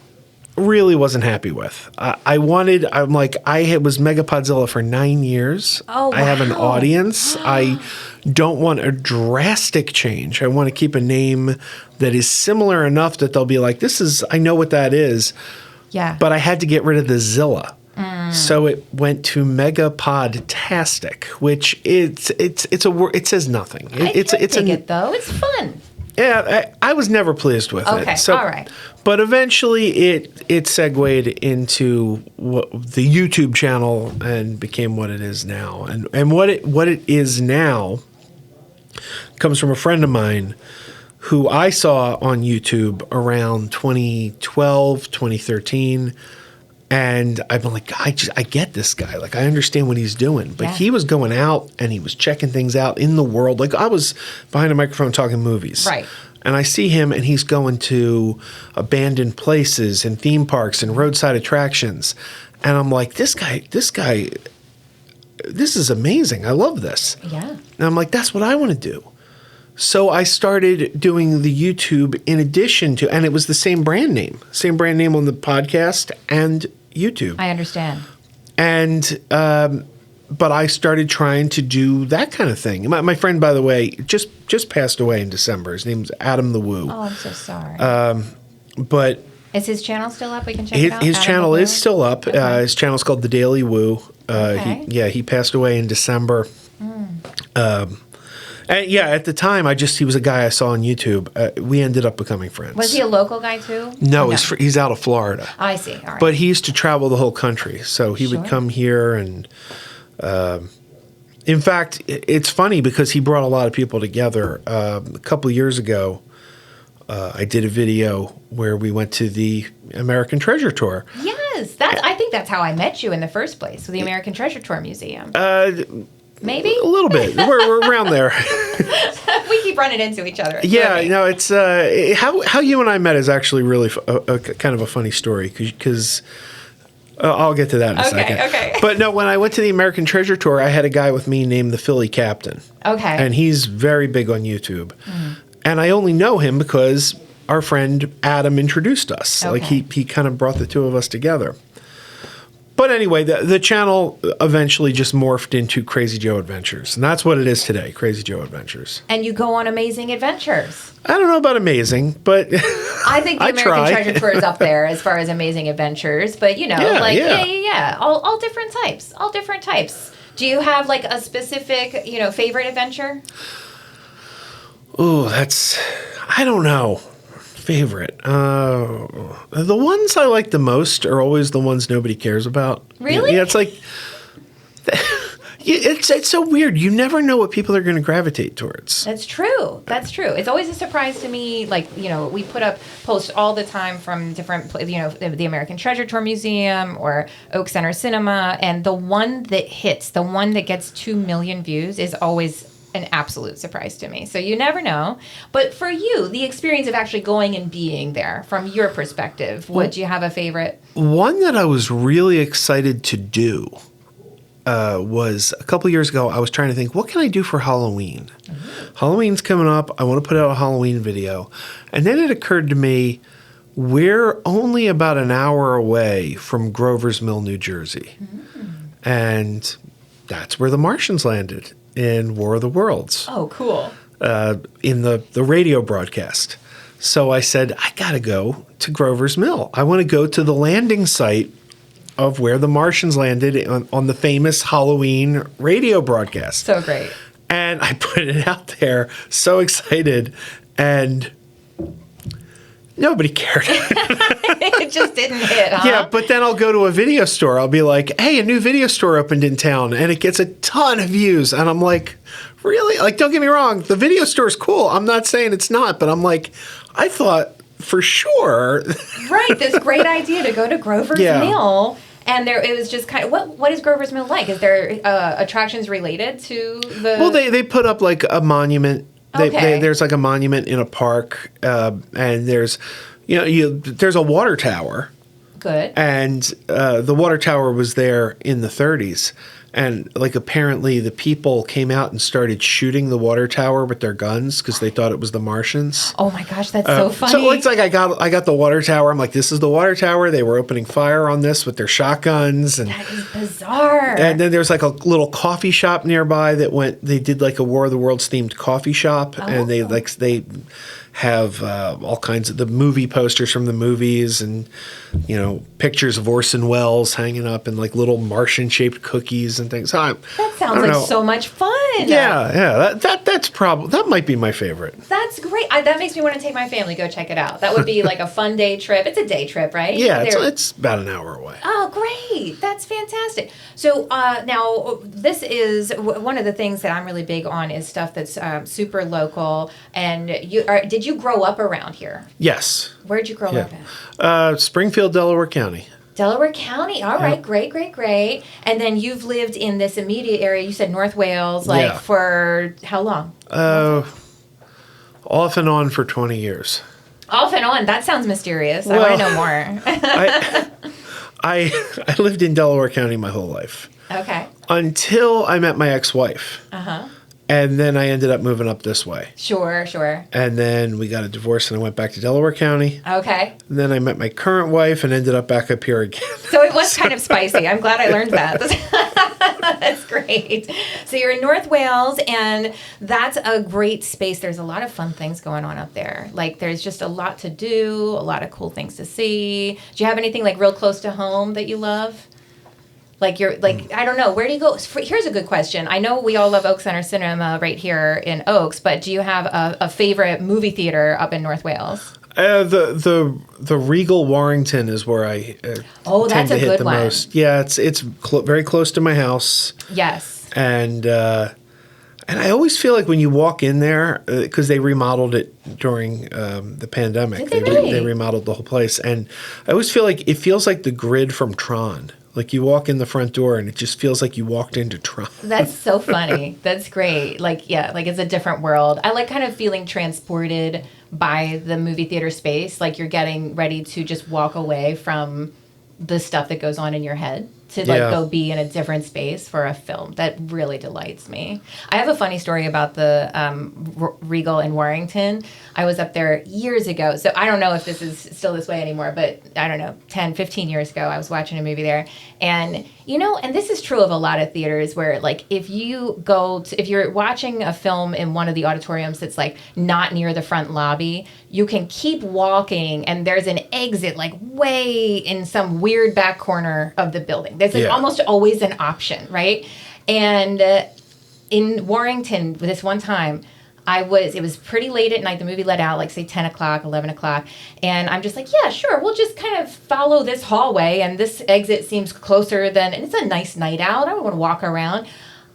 C: really wasn't happy with. I was Mega Podzilla for 9 years.
A: Oh, wow.
C: I have an audience. I don't want a drastic change. I want to keep a name that is similar enough that they'll be like, I know what that is.
A: Yeah.
C: But I had to get rid of the Zilla. So it went to Mega Podtastic, which it's a word. It says nothing. It's
A: it though. It's fun.
C: Yeah, I was never pleased with it.
A: Okay, all right.
C: But eventually it segued into the YouTube channel and became what it is now. And what it is now comes from a friend of mine who I saw on YouTube around 2012, 2013. And I've been like, I get this guy. Like, I understand what he's doing. But he was going out and he was checking things out in the world. Like, I was behind a microphone talking movies.
A: Right.
C: And I see him and he's going to abandoned places and theme parks and roadside attractions. And I'm like, this guy, this is amazing. I love this.
A: Yeah.
C: And I'm like, that's what I want to do. So I started doing the YouTube in addition to, and it was the same brand name on the podcast and YouTube.
A: I understand.
C: And, but I started trying to do that kind of thing. My friend, by the way, just passed away in December. His name's Adam the Woo.
A: Oh, I'm so sorry.
C: But
A: is his channel still up? We can check it out.
C: His channel is still up.
A: Okay.
C: His channel's called The Daily Woo.
A: Okay.
C: He passed away in December. And at the time, he was a guy I saw on YouTube. We ended up becoming friends.
A: Was he a local guy too?
C: No, he's out of Florida.
A: I see. All right.
C: But he used to travel the whole country. So he would come here and, in fact, it's funny because he brought a lot of people together. A couple of years ago, I did a video where we went to the American Treasure Tour.
A: Yes. I think that's how I met you in the first place, with the American Treasure Tour Museum. Maybe?
C: A little bit. We're around there.
A: We keep running into each other.
C: It's how you and I met is actually really kind of a funny story because I'll get to that in a second.
A: Okay.
C: But no, when I went to the American Treasure Tour, I had a guy with me named the Philly Captain.
A: Okay.
C: And he's very big on YouTube. And I only know him because our friend Adam introduced us.
A: Okay.
C: Like he kind of brought the two of us together. But anyway, the channel eventually just morphed into Krazy Joe Adventures. And that's what it is today, Krazy Joe Adventures.
A: And you go on amazing adventures.
C: I don't know about amazing, but
A: I think the American Treasure Tour is up there as far as amazing adventures. But, all different types. All different types. Do you have, like, a specific, favorite adventure?
C: Oh, I don't know. Favorite. The ones I like the most are always the ones nobody cares about.
A: Really?
C: Yeah, it's like Yeah, it's so weird. You never know what people are going to gravitate towards.
A: That's true. That's true. It's always a surprise to me. Like, we put up posts all the time from different, the American Treasure Tour Museum or Oak Center Cinema. And the one that hits, the one that gets 2 million views is always an absolute surprise to me. So you never know. But for you, the experience of actually going and being there, from your perspective, would you have a favorite?
C: One that I was really excited to do was a couple years ago. I was trying to think, what can I do for Halloween? Mm-hmm. Halloween's coming up. I want to put out a Halloween video. And then it occurred to me, we're only about an hour away from Grover's Mill, New Jersey. Mm-hmm. And that's where the Martians landed in War of the Worlds.
A: Oh, cool.
C: In the radio broadcast. So I said, I got to go to Grover's Mill. I want to go to the landing site of where the Martians landed on the famous Halloween radio broadcast.
A: So great.
C: And I put it out there, so excited, and nobody cared.
A: It just didn't hit, huh?
C: Yeah, but then I'll go to a video store. I'll be like, hey, a new video store opened in town, and it gets a ton of views. And I'm like, really? Like, don't get me wrong. The video store's cool. I'm not saying it's not, but I'm like, I thought for sure.
A: Right, this great idea to go to Grover's Mill. And it was just kind of, what is Grover's Mill like? Is there attractions related to the...
C: Well, they put up like a monument. There's like a monument in a park, and there's, there's a water tower.
A: Good.
C: And the water tower was there in the 30s. And like apparently the people came out and started shooting the water tower with their guns because they thought it was the Martians.
A: Oh my gosh, that's so funny.
C: So it's like I got the water tower. I'm like, this is the water tower. They were opening fire on this with their shotguns. And
A: that is bizarre.
C: And then there's like a little coffee shop nearby they did like a War of the Worlds themed coffee shop. Oh. And they have all kinds of the movie posters from the movies and, pictures of Orson Welles hanging up and like little Martian shaped cookies and things.
A: That sounds like so much fun.
C: Yeah. That might be my favorite.
A: That's great. That makes me want to take my family, go check it out. That would be like a fun day trip. It's a day trip, right?
C: Yeah, it's about an hour away.
A: Oh, great. That's fantastic. So now this is one of the things that I'm really big on is stuff that's super local. And did you grow up around here?
C: Yes.
A: Where'd you grow up at?
C: Springfield, Delaware County.
A: Delaware County. All right. Great. And then you've lived in this immediate area. You said North Wales, for how long?
C: Off and on for 20 years.
A: Off and on? That sounds mysterious. I want to know more.
C: I lived in Delaware County my whole life.
A: Okay.
C: Until I met my ex-wife. Uh-huh. And then I ended up moving up this way.
A: Sure.
C: And then we got a divorce and I went back to Delaware County.
A: Okay.
C: And then I met my current wife and ended up back up here again.
A: So it was kind of spicy. I'm glad I learned that. That's great. So you're in North Wales, and that's a great space. There's a lot of fun things going on up there. Like, there's just a lot to do, a lot of cool things to see. Do you have anything, like, real close to home that you love? Like, I don't know, where do you go? Here's a good question. I know we all love Oak Center Cinema right here in Oaks, but do you have a favorite movie theater up in North Wales?
C: The Regal Warrington is where I tend to hit the most. Yeah, it's very close to my house.
A: Yes.
C: And I always feel like when you walk in there, because they remodeled it during the pandemic.
A: Did they really?
C: They remodeled the whole place. And I always feel like it feels like the grid from Tron. Like you walk in the front door and it just feels like you walked into Tron.
A: That's so funny. That's great. Like it's a different world. I like kind of feeling transported by the movie theater space. Like you're getting ready to just walk away from the stuff that goes on in your head to go be in a different space for a film. That really delights me. I have a funny story about the Regal in Warrington. I was up there years ago, so I don't know if this is still this way anymore, but I don't know, 10, 15 years ago, I was watching a movie there. And, and this is true of a lot of theaters where, like, if you're watching a film in one of the auditoriums that's, like, not near the front lobby, you can keep walking, and there's an exit, like, way in some weird back corner of the building. There's almost always an option, right? And in Warrington, this one time, it was pretty late at night. The movie let out, like, say, 10 o'clock, 11 o'clock. And I'm just like, yeah, sure. We'll just kind of follow this hallway. And this exit seems closer and it's a nice night out. I want to walk around.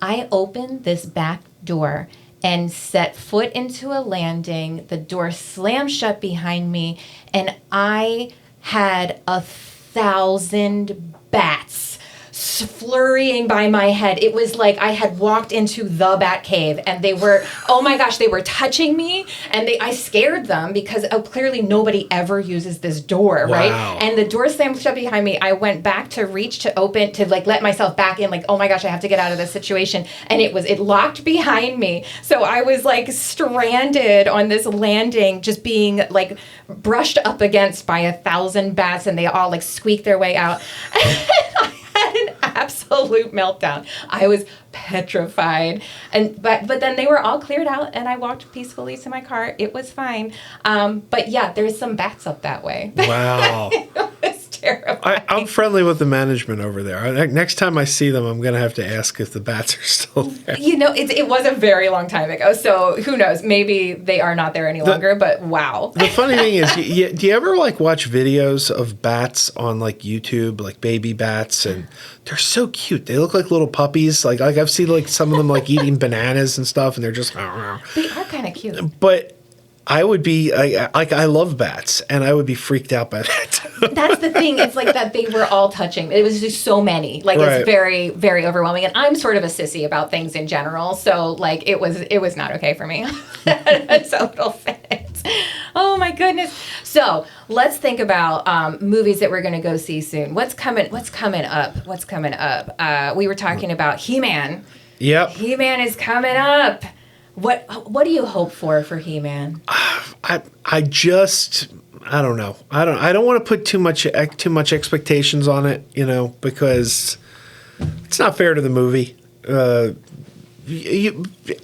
A: I opened this back door and set foot into a landing. The door slammed shut behind me, and I had 1,000 bats flurrying by my head. It was like I had walked into the bat cave, and they were, oh my gosh, they were touching me, and I scared them because clearly nobody ever uses this door, right? And the door slammed shut behind me. I went back to reach to open, to like let myself back in, like, oh my gosh, I have to get out of this situation. And it locked behind me. So I was like stranded on this landing, just being like brushed up against by 1,000 bats, and they all like squeaked their way out. An absolute meltdown. I was petrified, but then they were all cleared out, and I walked peacefully to my car. It was fine. But yeah, there's some bats up that way.
C: Wow.
A: It was terrifying.
C: I'm friendly with the management over there. Next time I see them, I'm going to have to ask if the bats are still there.
A: You know, it was a very long time ago, so who knows? Maybe they are not there any longer, but wow.
C: The funny thing is, do you ever like watch videos of bats on like YouTube, like baby bats, and they're so cute. They look like little puppies. Like I've seen like some of them like eating bananas and stuff, and they're just.
A: They are kind of cute.
C: But I would be I love bats, and I would be freaked out by that.
A: That's the thing. It's like that they were all touching. It was just so many. Like
C: Right.
A: It's very, very overwhelming. And I'm sort of a sissy about things in general. So like it was not okay for me. Total offense. Oh my goodness. So let's think about movies that we're going to go see soon. What's coming up? We were talking about He-Man.
C: Yep.
A: He-Man is coming up. What do you hope for He-Man?
C: I don't know. I don't want to put too much expectations on it, because it's not fair to the movie.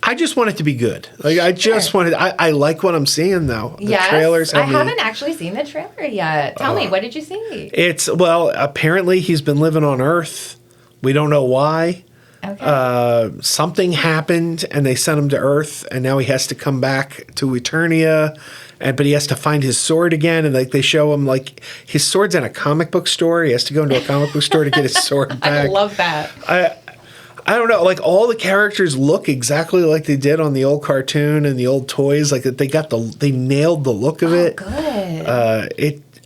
C: I just want it to be good. Like I like what I'm seeing though. The trailers.
A: I haven't actually seen the trailer yet. Tell me, what did you see?
C: Apparently he's been living on Earth. We don't know why.
A: Okay.
C: Something happened, and they sent him to Earth, and now he has to come back to Eternia, but he has to find his sword again, and like they show him like his sword's in a comic book store. He has to go into a comic book store to get his sword back.
A: I love that.
C: I don't know. Like all the characters look exactly like they did on the old cartoon and the old toys. Like they nailed the look of it.
A: Good.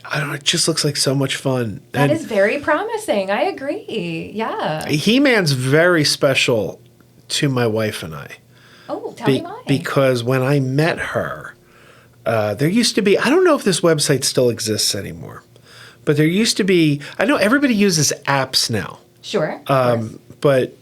C: I don't know. It just looks like so much fun.
A: That is very promising. I agree. Yeah.
C: He-Man's very special to my wife and I.
A: Oh, tell me why.
C: Because when I met her, there used to be, I don't know if this website still exists anymore, but there used to be, I know everybody uses apps now.
A: Sure.
C: But,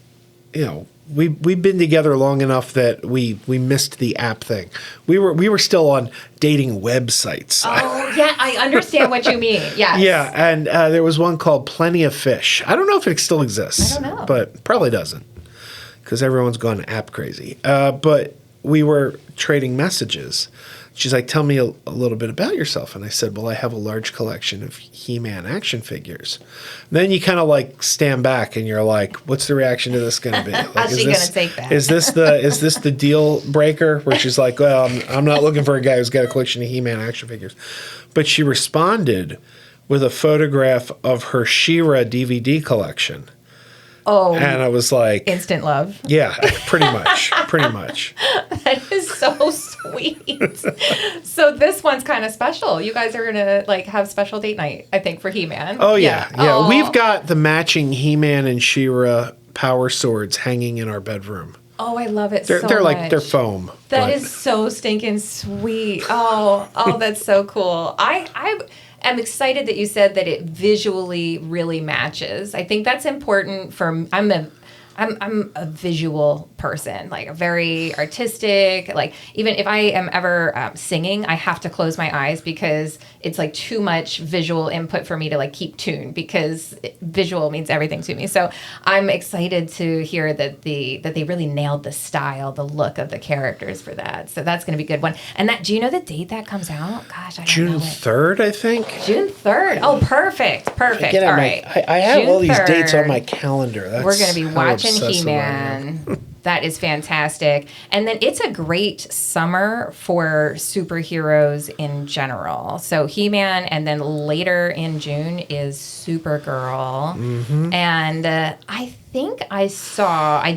C: we've been together long enough that we missed the app thing. We were still on dating websites.
A: Oh, yeah, I understand what you mean. Yes.
C: Yeah, and there was one called Plenty of Fish. I don't know if it still exists.
A: I don't know.
C: But probably doesn't, because everyone's gone app crazy. But we were trading messages. She's like, tell me a little bit about yourself. And I said, well, I have a large collection of He-Man action figures. And then you kind of like stand back and you're like, what's the reaction to this going to be? Like,
A: How's she going to take that?
C: Is this the deal breaker where she's like, well, I'm not looking for a guy who's got a collection of He-Man action figures. But she responded with a photograph of her She-Ra DVD collection.
A: Oh.
C: And I was like,
A: instant love.
C: Yeah, pretty much.
A: That is so sweet. So this one's kind of special. You guys are going to like have special date night, I think, for He-Man.
C: Oh, yeah.
A: Oh.
C: We've got the matching He-Man and She-Ra power swords hanging in our bedroom.
A: Oh, I love it
C: They're
A: much.
C: like, they're foam.
A: That is so stinking sweet. Oh, that's so cool. I'm excited that you said that it visually really matches. I think that's important for I'm a visual person, like a very artistic, like even if I am ever singing, I have to close my eyes because it's like too much visual input for me to like keep tune because visual means everything to me. So I'm excited to hear that they really nailed the style, the look of the characters for that. So that's going to be a good one. And do you know the date that comes out? Gosh, I don't know.
C: June 3rd, I think.
A: June 3rd. Oh, perfect. All right.
C: I have
A: June
C: all these
A: 3rd.
C: dates on my calendar.
A: We're going to be
C: how
A: watching
C: obsessive I am.
A: He-Man. That is fantastic. And then it's a great summer for superheroes in general. So He-Man, and then later in June is Supergirl.
C: Mm-hmm.
A: And I think I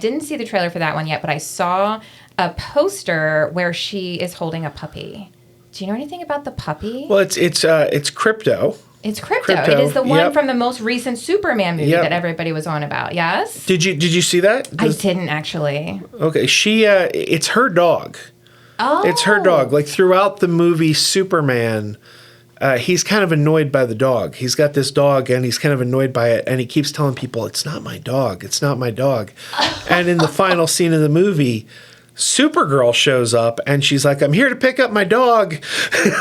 A: didn't see the trailer for that one yet, but I saw a poster where she is holding a puppy. Do you know anything about the puppy?
C: Well, it's Crypto.
A: It's Crypto.
C: Crypto.
A: It is the one
C: Yep.
A: from the most recent Superman movie
C: Yep.
A: that everybody was on about. Yes?
C: Did you see that?
A: I didn't actually.
C: Okay, it's her dog.
A: Oh.
C: It's her dog. Like throughout the movie Superman, he's kind of annoyed by the dog. He's got this dog and he's kind of annoyed by it, and he keeps telling people, "It's not my dog. It's not my dog." And in the final scene of the movie, Supergirl shows up and she's like, "I'm here to pick up my dog."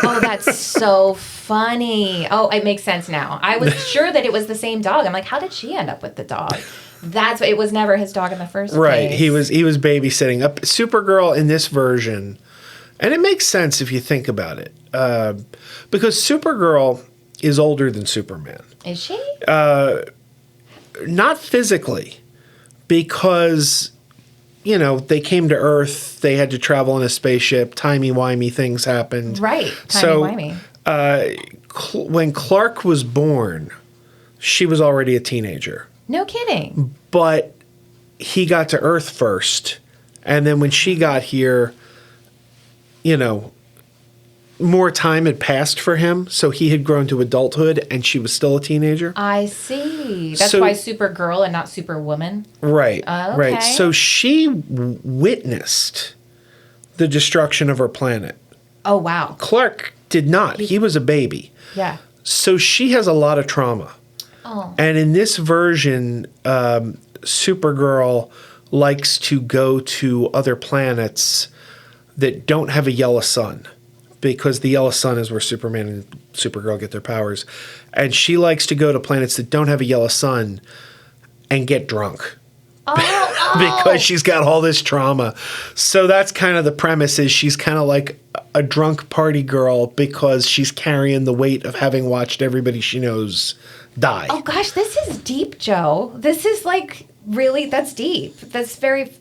A: Oh, that's so funny. Oh, it makes sense now. I was sure that it was the same dog. I'm like, how did she end up with the dog? It was never his dog in the first
C: Right.
A: place.
C: He was babysitting up Supergirl in this version. And it makes sense if you think about it. Because Supergirl is older than Superman.
A: Is she?
C: Not physically, because they came to Earth, they had to travel in a spaceship, timey-wimey things happened.
A: Right.
C: Timey-wimey. When Clark was born, she was already a teenager.
A: No kidding.
C: But he got to Earth first, and then when she got here, more time had passed for him, so he had grown to adulthood, and she was still a teenager.
A: I see. That's
C: So-
A: why Supergirl and not Superwoman.
C: Right,
A: Okay.
C: right. So she witnessed the destruction of her planet.
A: Oh, wow.
C: Clark did not. He was a baby.
A: Yeah.
C: So she has a lot of trauma.
A: Oh.
C: And in this version, Supergirl likes to go to other planets that don't have a yellow sun, because the yellow sun is where Superman and Supergirl get their powers. And she likes to go to planets that don't have a yellow sun and get drunk. Because she's got all this trauma. So that's kind of the premise, is she's kind of like a drunk party girl because she's carrying the weight of having watched everybody she knows die.
A: Oh, gosh, this is deep, Joe. This is that's deep. That's very,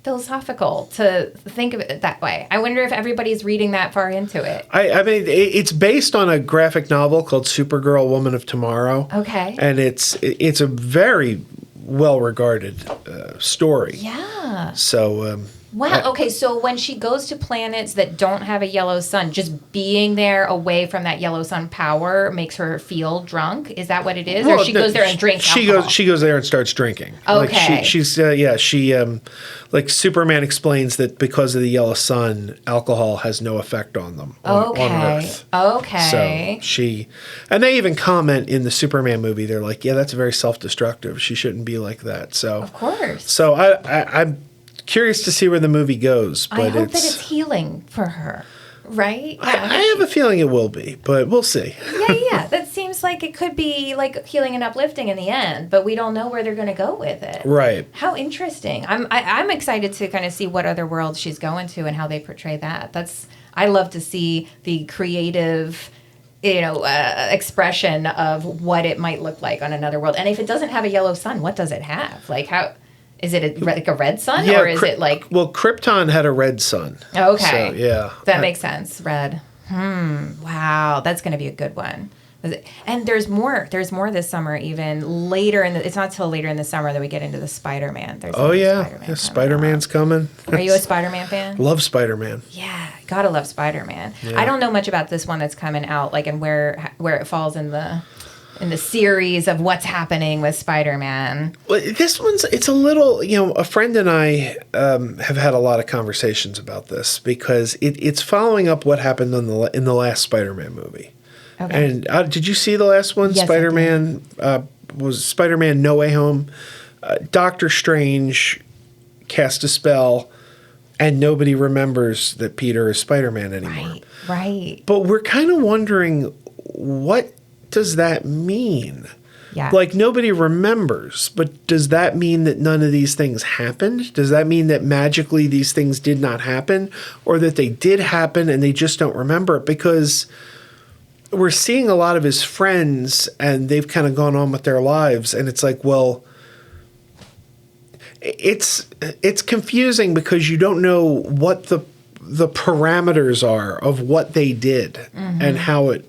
A: philosophical to think of it that way. I wonder if everybody's reading that far into it.
C: I mean, it's based on a graphic novel called Supergirl, Woman of Tomorrow.
A: Okay.
C: And it's a very well-regarded story.
A: Yeah.
C: So...
A: Wow. Okay. So when she goes to planets that don't have a yellow sun, just being there away from that yellow sun power makes her feel drunk. Is that what it is? Or she goes there and drinks alcohol?
C: She goes there and starts drinking.
A: Okay.
C: Like Superman explains that because of the yellow sun, alcohol has no effect on them on Earth.
A: Okay.
C: So and they even comment in the Superman movie. They're like, yeah, that's very self-destructive. She shouldn't be like that. So
A: Of course.
C: So I'm curious to see where the movie goes. But
A: I hope that it's healing for her, right? Yeah.
C: I have a feeling it will be, but we'll see.
A: Yeah. That seems like it could be like healing and uplifting in the end, but we don't know where they're going to go with it.
C: Right.
A: How interesting. I'm excited to kind of see what other worlds she's going to and how they portray that. I love to see the creative expression of what it might look like on another world. And if it doesn't have a yellow sun, what does it have? Like how... Is it like a red sun, or is it like...
C: Well, Krypton had a red sun.
A: Okay.
C: So, yeah.
A: That makes sense. Red. Wow. That's going to be a good one. And there's more. There's more this summer, even later it's not till later in the summer that we get into the Spider-Man.
C: Spider-Man's coming.
A: Are you a Spider-Man fan?
C: Love Spider-Man.
A: Yeah. Gotta love Spider-Man.
C: Yeah.
A: I don't know much about this one that's coming out, and where it falls in the series of what's happening with Spider-Man.
C: Well, this it's a little, a friend and I have had a lot of conversations about this, because it's following up what happened in the last Spider-Man movie.
A: Okay.
C: And did you see the last one?
A: Yes,
C: Spider-Man was Spider-Man No Way Home. Doctor Strange cast a spell, and nobody remembers that Peter is Spider-Man anymore.
A: Right.
C: But we're kind of wondering, what does that mean?
A: Yeah.
C: Like, nobody remembers, but does that mean that none of these things happened? Does that mean that magically these things did not happen, or that they did happen and they just don't remember it? Because we're seeing a lot of his friends and they've kind of gone on with their lives, and it's like, well, it's confusing because you don't know what the parameters are of what they did and how it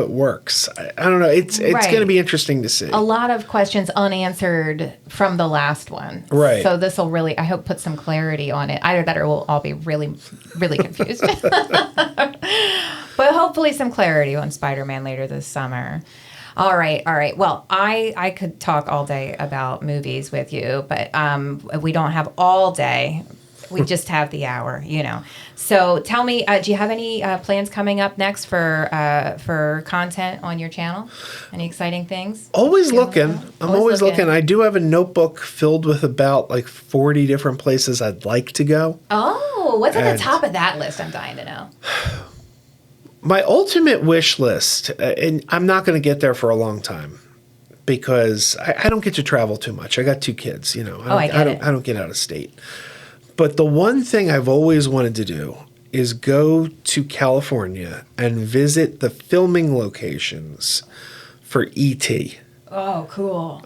C: works. I don't know. It's going to be interesting to see.
A: A lot of questions unanswered from the last one.
C: Right.
A: So this will really, I hope, put some clarity on it. Either that or we'll all be really, really confused. But hopefully some clarity on Spider-Man later this summer. All right. Well, I could talk all day about movies with you, but we don't have all day. We just have the hour, So tell me, do you have any plans coming up next for content on your channel? Any exciting things?
C: Always looking. I'm always looking. I do have a notebook filled with about 40 different places I'd like to go.
A: Oh, what's at the top of that list? I'm dying to know.
C: My ultimate wish list, and I'm not going to get there for a long time because I don't get to travel too much. I got 2 kids, I don't get out of state. But the one thing I've always wanted to do is go to California and visit the filming locations for E.T.
A: Oh, cool.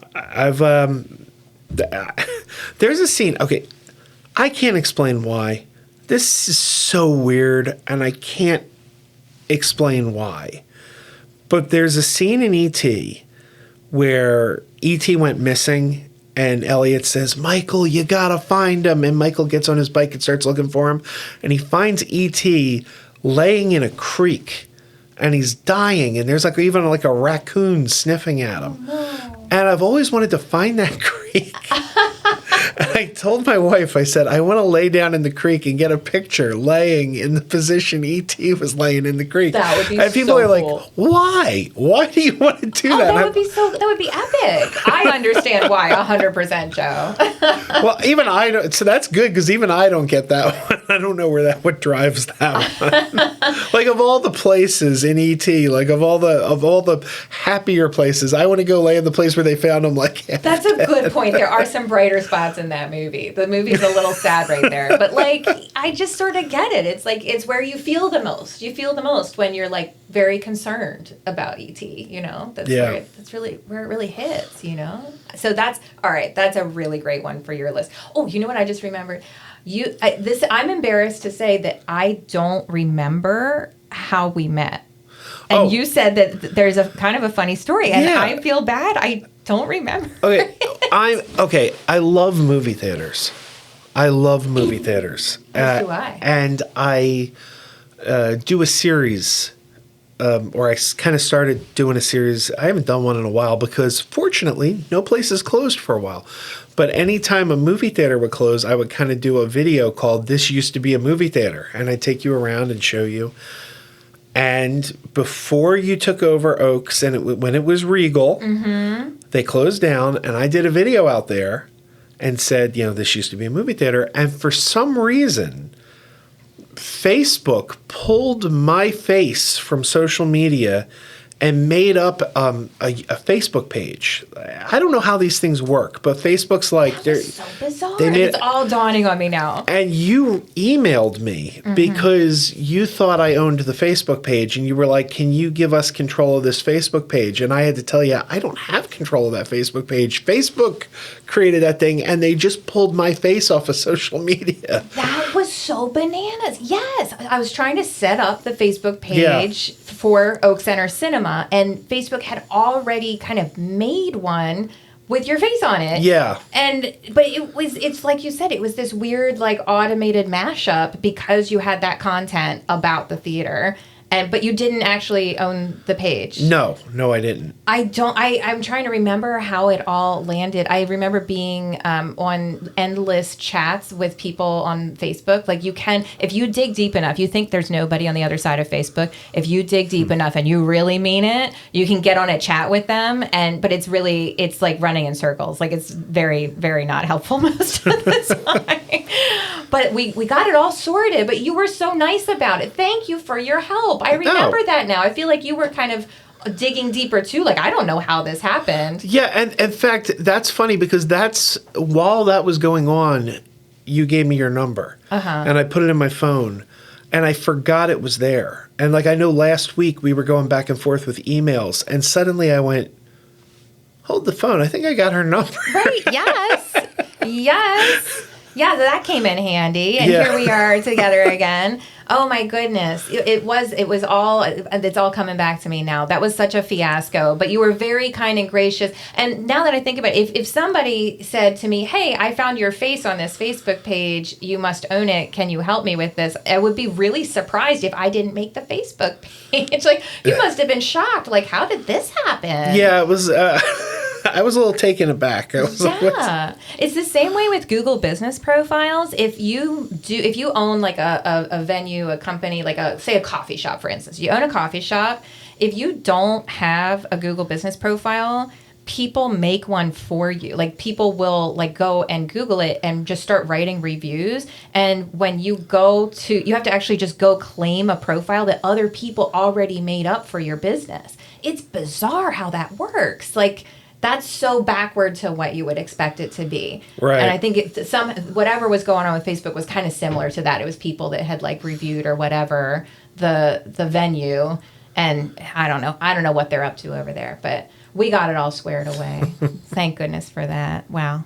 C: There's a scene. Okay, I can't explain why. This is so weird, and I can't explain why. But there's a scene in E.T. where E.T. went missing. And Elliot says, Michael, you gotta find him. And Michael gets on his bike and starts looking for him. And he finds E.T. laying in a creek. And he's dying. And there's even a raccoon sniffing at him.
A: Oh, no.
C: And I've always wanted to find that creek. And I told my wife, I said, I want to lay down in the creek and get a picture laying in the position E.T. was laying in the creek.
A: That would be
C: and people are
A: cool.
C: like, why? Why do you want to do that?
A: That would be epic. I understand why 100%, Joe.
C: Well, even I don't, so that's good because even I don't get that one. I don't know what drives that one. Of all the places in E.T., of all the happier places, I want to go lay in the place where they found him.
A: That's a good point. There are some brighter spots in that movie. The movie's a little sad right there, but I just sort of get it. It's where you feel the most. You feel the most when you're very concerned about E.T. That's really where it really hits. So that's all right. That's a really great one for your list. Oh, you know what? I just remembered. I'm embarrassed to say that I don't remember how we met. And you said that there's a kind of a funny story, and I feel bad. I don't remember.
C: Okay, I love movie theaters. As do
A: I.
C: And I do a series, or I kind of started doing a series. I haven't done one in a while because, fortunately, no place is closed for a while. But anytime a movie theater would close, I would kind of do a video called "This Used to Be a Movie Theater," and I'd take you around and show you. And before you took over Oaks, and when it was Regal, they closed down, and I did a video out there and said, this used to be a movie theater. And for some reason, Facebook pulled my face from social media and made up a Facebook page. I don't know how these things work, but Facebook's they're
A: so bizarre. It's all dawning on me now.
C: And you emailed me because you thought I owned the Facebook page, and you were like, can you give us control of this Facebook page? And I had to tell you, I don't have control of that Facebook page. Facebook created that thing, and they just pulled my face off of social media.
A: That was so bananas. Yes. I was trying to set up the Facebook page for Oak Center Cinema, and Facebook had already kind of made one with your face on it.
C: Yeah.
A: But it's like you said, it was this weird automated mashup because you had that content about the theater. But you didn't actually own the page.
C: No, I didn't.
A: I'm trying to remember how it all landed. I remember being on endless chats with people on Facebook. If you dig deep enough, you think there's nobody on the other side of Facebook. If you dig deep enough and you really mean it, you can get on a chat with them. But it's like running in circles. It's very, very not helpful most of the time. But we got it all sorted. But you were so nice about it. Thank you for your help. I remember that now. I feel like you were kind of digging deeper too. I don't know how this happened.
C: Yeah, and in fact, that's funny because while that was going on, you gave me your number. And I put it in my phone, and I forgot it was there. And I know last week we were going back and forth with emails, and suddenly I went, hold the phone. I think I got her number.
A: Right? Yes. Yes. Yeah, that came in handy, and
C: Yeah.
A: here we are together again. Oh my goodness, it's all coming back to me now. That was such a fiasco, but you were very kind and gracious. And now that I think about it, if somebody said to me, "Hey, I found your face on this Facebook page. You must own it. Can you help me with this?" I would be really surprised if I didn't make the Facebook page. Like, you must have been shocked. Like, how did this happen?
C: Yeah, it was. I was a little taken aback. I was like,
A: Yeah, it's the same way with Google business profiles. If you own like a venue, a company, like say a coffee shop, for instance, you own a coffee shop. If you don't have a Google business profile, people make one for you. Like, people will like go and Google it and just start writing reviews. And when you you have to actually just go claim a profile that other people already made up for your business. It's bizarre how that works. Like, that's so backward to what you would expect it to be.
C: Right.
A: And I think whatever was going on with Facebook was kind of similar to that. It was people that had like reviewed or whatever the venue, and I don't know what they're up to over there, but we got it all squared away. Thank goodness for that. Wow.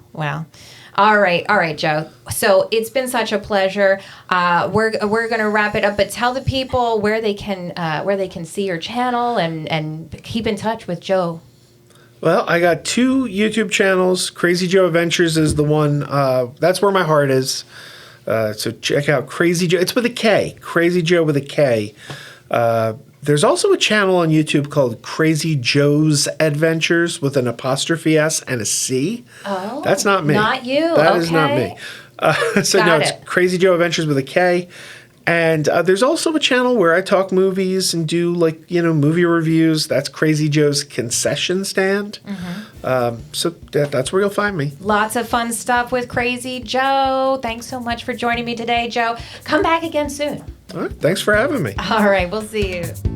A: All right, Joe. So it's been such a pleasure. We're gonna wrap it up, but tell the people where they can see your channel and keep in touch with Joe.
C: well, I got 2 YouTube channels. Krazy Joe Adventures is the one. That's where my heart is. So check out Krazy Joe. It's with a K. Krazy Joe with a K. There's also a channel on YouTube called Krazy Joe's Adventures with an apostrophe S and a C.
A: Oh,
C: that's not me.
A: Not you.
C: That
A: okay.
C: is not me. So
A: Got
C: no, it's
A: it.
C: Krazy Joe Adventures with a K. And there's also a channel where I talk movies and do movie reviews. That's Krazy Joe's Concession Stand. So that's where you'll find me.
A: Lots of fun stuff with Krazy Joe. Thanks so much for joining me today, Joe. Come back again soon.
C: All right, thanks for having me.
A: All right, we'll see you.